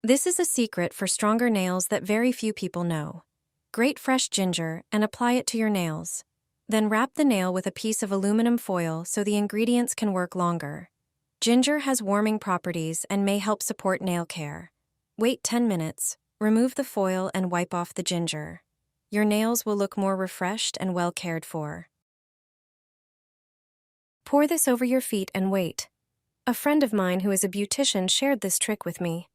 This is a secret for stronger nails that very few people know. Grate fresh ginger and apply it to your nails. Then wrap the nail with a piece of aluminum foil so the ingredients can work longer. Ginger has warming properties and may help support nail care. Wait 10 minutes, remove the foil and wipe off the ginger. Your nails will look more refreshed and well cared for. Pour this over your feet and wait. A friend of mine who is a beautician shared this trick with me.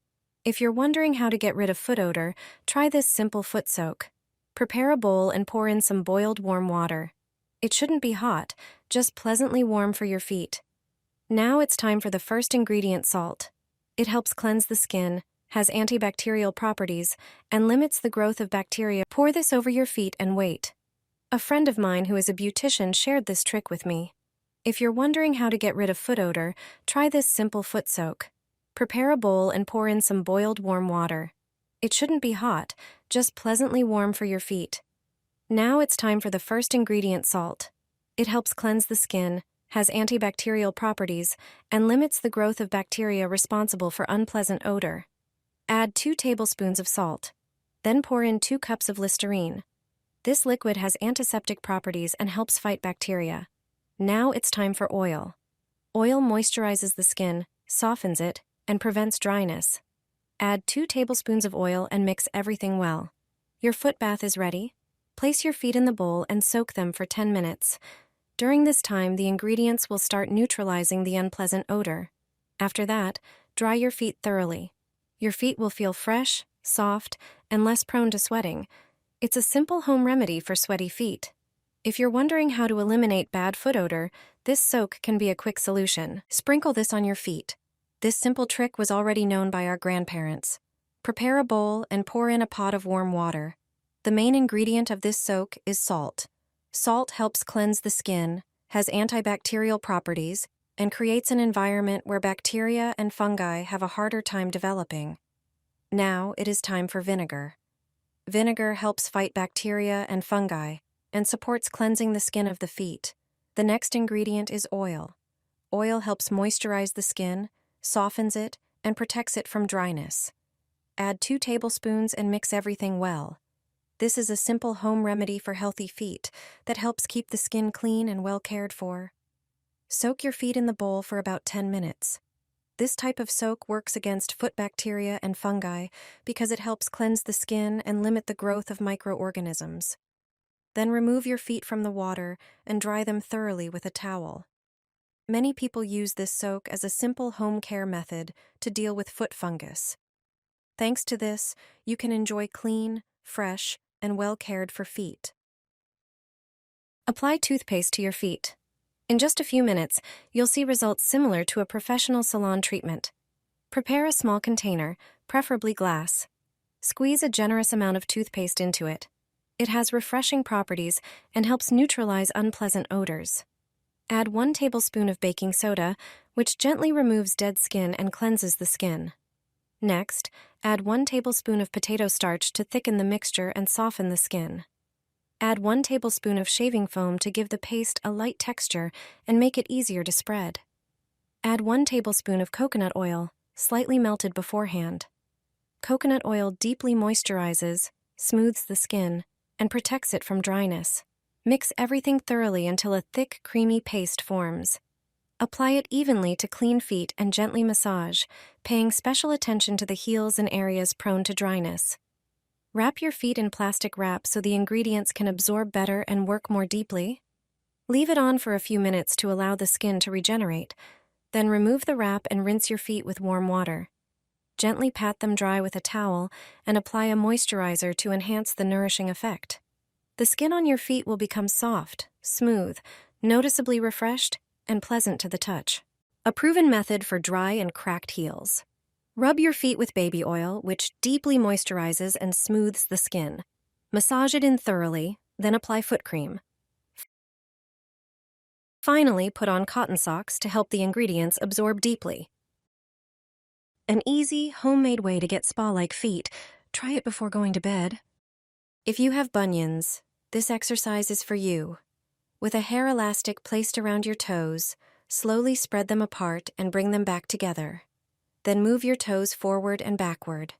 If you're wondering how to get rid of foot odor, try this simple foot soak. Prepare a bowl and pour in some boiled warm water. It shouldn't be hot, just pleasantly warm for your feet. Now it's time for the first ingredient, salt. It helps cleanse the skin, has antibacterial properties, and limits the growth of bacteria. Pour this over your feet and wait. A friend of mine who is a beautician shared this trick with me. If you're wondering how to get rid of foot odor, try this simple foot soak. Prepare a bowl and pour in some boiled warm water. It shouldn't be hot, just pleasantly warm for your feet. Now it's time for the first ingredient, salt. It helps cleanse the skin, has antibacterial properties, and limits the growth of bacteria responsible for unpleasant odor. Add 2 tablespoons of salt. Then pour in 2 cups of Listerine. This liquid has antiseptic properties and helps fight bacteria. Now it's time for oil. Oil moisturizes the skin, softens it, and prevents dryness. Add 2 tablespoons of oil and mix everything well. Your foot bath is ready. Place your feet in the bowl and soak them for 10 minutes. During this time, the ingredients will start neutralizing the unpleasant odor. After that, dry your feet thoroughly. Your feet will feel fresh, soft, and less prone to sweating. It's a simple home remedy for sweaty feet. If you're wondering how to eliminate bad foot odor, this soak can be a quick solution. Sprinkle this on your feet. This simple trick was already known by our grandparents. Prepare a bowl and pour in a pot of warm water. The main ingredient of this soak is salt. Salt helps cleanse the skin, has antibacterial properties, and creates an environment where bacteria and fungi have a harder time developing. Now it is time for vinegar. Vinegar helps fight bacteria and fungi and supports cleansing the skin of the feet. The next ingredient is oil. Oil helps moisturize the skin, softens it, and protects it from dryness. Add 2 tablespoons and mix everything well. This is a simple home remedy for healthy feet that helps keep the skin clean and well cared for. Soak your feet in the bowl for about 10 minutes. This type of soak works against foot bacteria and fungi because it helps cleanse the skin and limit the growth of microorganisms. Then remove your feet from the water and dry them thoroughly with a towel. Many people use this soak as a simple home care method to deal with foot fungus. Thanks to this, you can enjoy clean, fresh, and well-cared-for feet. Apply toothpaste to your feet. In just a few minutes, you'll see results similar to a professional salon treatment. Prepare a small container, preferably glass. Squeeze a generous amount of toothpaste into it. It has refreshing properties and helps neutralize unpleasant odors. Add 1 tablespoon of baking soda, which gently removes dead skin and cleanses the skin. Next, add 1 tablespoon of potato starch to thicken the mixture and soften the skin. Add 1 tablespoon of shaving foam to give the paste a light texture and make it easier to spread. Add 1 tablespoon of coconut oil, slightly melted beforehand. Coconut oil deeply moisturizes, smooths the skin, and protects it from dryness. Mix everything thoroughly until a thick, creamy paste forms. Apply it evenly to clean feet and gently massage, paying special attention to the heels and areas prone to dryness. Wrap your feet in plastic wrap so the ingredients can absorb better and work more deeply. Leave it on for a few minutes to allow the skin to regenerate. Then remove the wrap and rinse your feet with warm water. Gently pat them dry with a towel and apply a moisturizer to enhance the nourishing effect. The skin on your feet will become soft, smooth, noticeably refreshed, and pleasant to the touch. A proven method for dry and cracked heels. Rub your feet with baby oil, which deeply moisturizes and smooths the skin. Massage it in thoroughly, then apply foot cream. Finally, put on cotton socks to help the ingredients absorb deeply. An easy, homemade way to get spa-like feet. Try it before going to bed. If you have bunions, this exercise is for you. With a hair elastic placed around your toes, slowly spread them apart and bring them back together. Then move your toes forward and backward.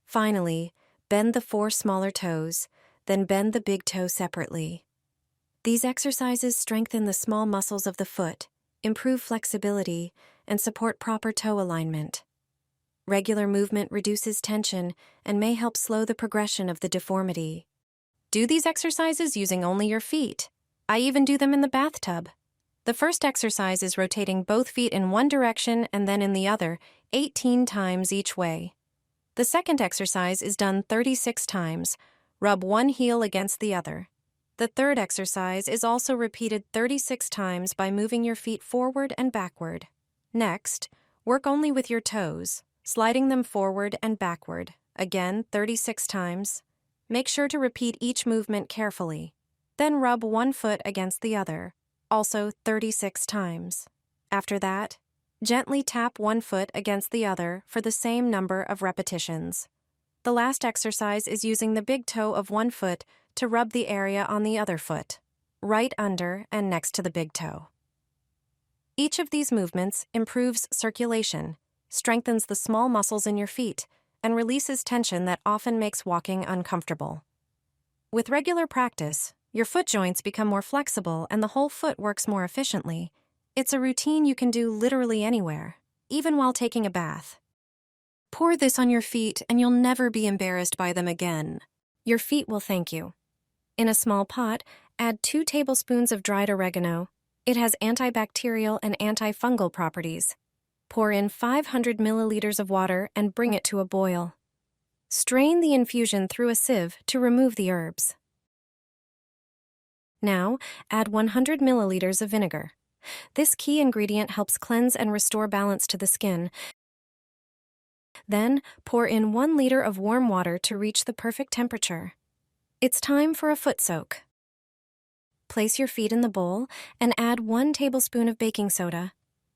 Finally, bend the 4 smaller toes, then bend the big toe separately. These exercises strengthen the small muscles of the foot, improve flexibility, and support proper toe alignment. Regular movement reduces tension and may help slow the progression of the deformity. Do these exercises using only your feet. I even do them in the bathtub. The first exercise is rotating both feet in one direction and then in the other, 18 times each way. The second exercise is done 36 times. Rub one heel against the other. The third exercise is also repeated 36 times by moving your feet forward and backward. Next, work only with your toes, sliding them forward and backward, again 36 times. Make sure to repeat each movement carefully. Then rub one foot against the other, also 36 times. After that, gently tap one foot against the other for the same number of repetitions. The last exercise is using the big toe of one foot to rub the area on the other foot, right under and next to the big toe. Each of these movements improves circulation, strengthens the small muscles in your feet, and releases tension that often makes walking uncomfortable. With regular practice, your foot joints become more flexible and the whole foot works more efficiently. It's a routine you can do literally anywhere, even while taking a bath. Pour this on your feet and you'll never be embarrassed by them again. Your feet will thank you. In a small pot, add 2 tablespoons of dried oregano. It has antibacterial and antifungal properties. Pour in 500 milliliters of water and bring it to a boil. Strain the infusion through a sieve to remove the herbs. Now, add 100 milliliters of vinegar. This key ingredient helps cleanse and restore balance to the skin. Then, pour in 1 liter of warm water to reach the perfect temperature. It's time for a foot soak. Place your feet in the bowl and add 1 tablespoon of baking soda.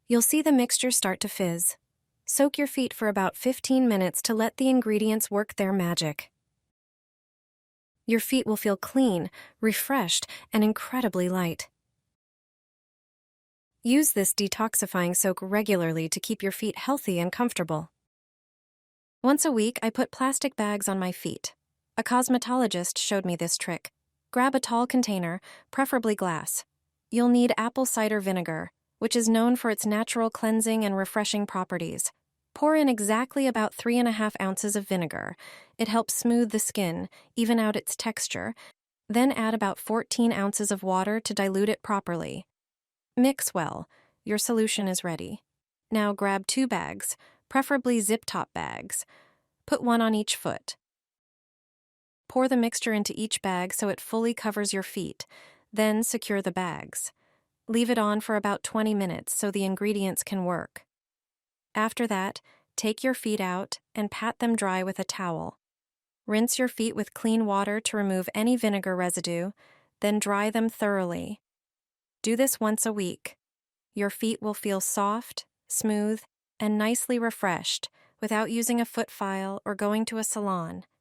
You'll see the mixture start to fizz. Soak your feet for about 15 minutes to let the ingredients work their magic. Your feet will feel clean, refreshed, and incredibly light. Use this detoxifying soak regularly to keep your feet healthy and comfortable. Once a week, I put plastic bags on my feet. A cosmetologist showed me this trick. Grab a tall container, preferably glass. You'll need apple cider vinegar, which is known for its natural cleansing and refreshing properties. Pour in exactly about 3½ ounces of vinegar. It helps smooth the skin, even out its texture. Then add about 14 ounces of water to dilute it properly. Mix well. Your solution is ready. Now grab 2 bags, preferably zip-top bags. Put one on each foot. Pour the mixture into each bag so it fully covers your feet. Then secure the bags. Leave it on for about 20 minutes so the ingredients can work. After that, take your feet out and pat them dry with a towel. Rinse your feet with clean water to remove any vinegar residue, then dry them thoroughly. Do this once a week. Your feet will feel soft, smooth, and nicely refreshed without using a foot file or going to a salon.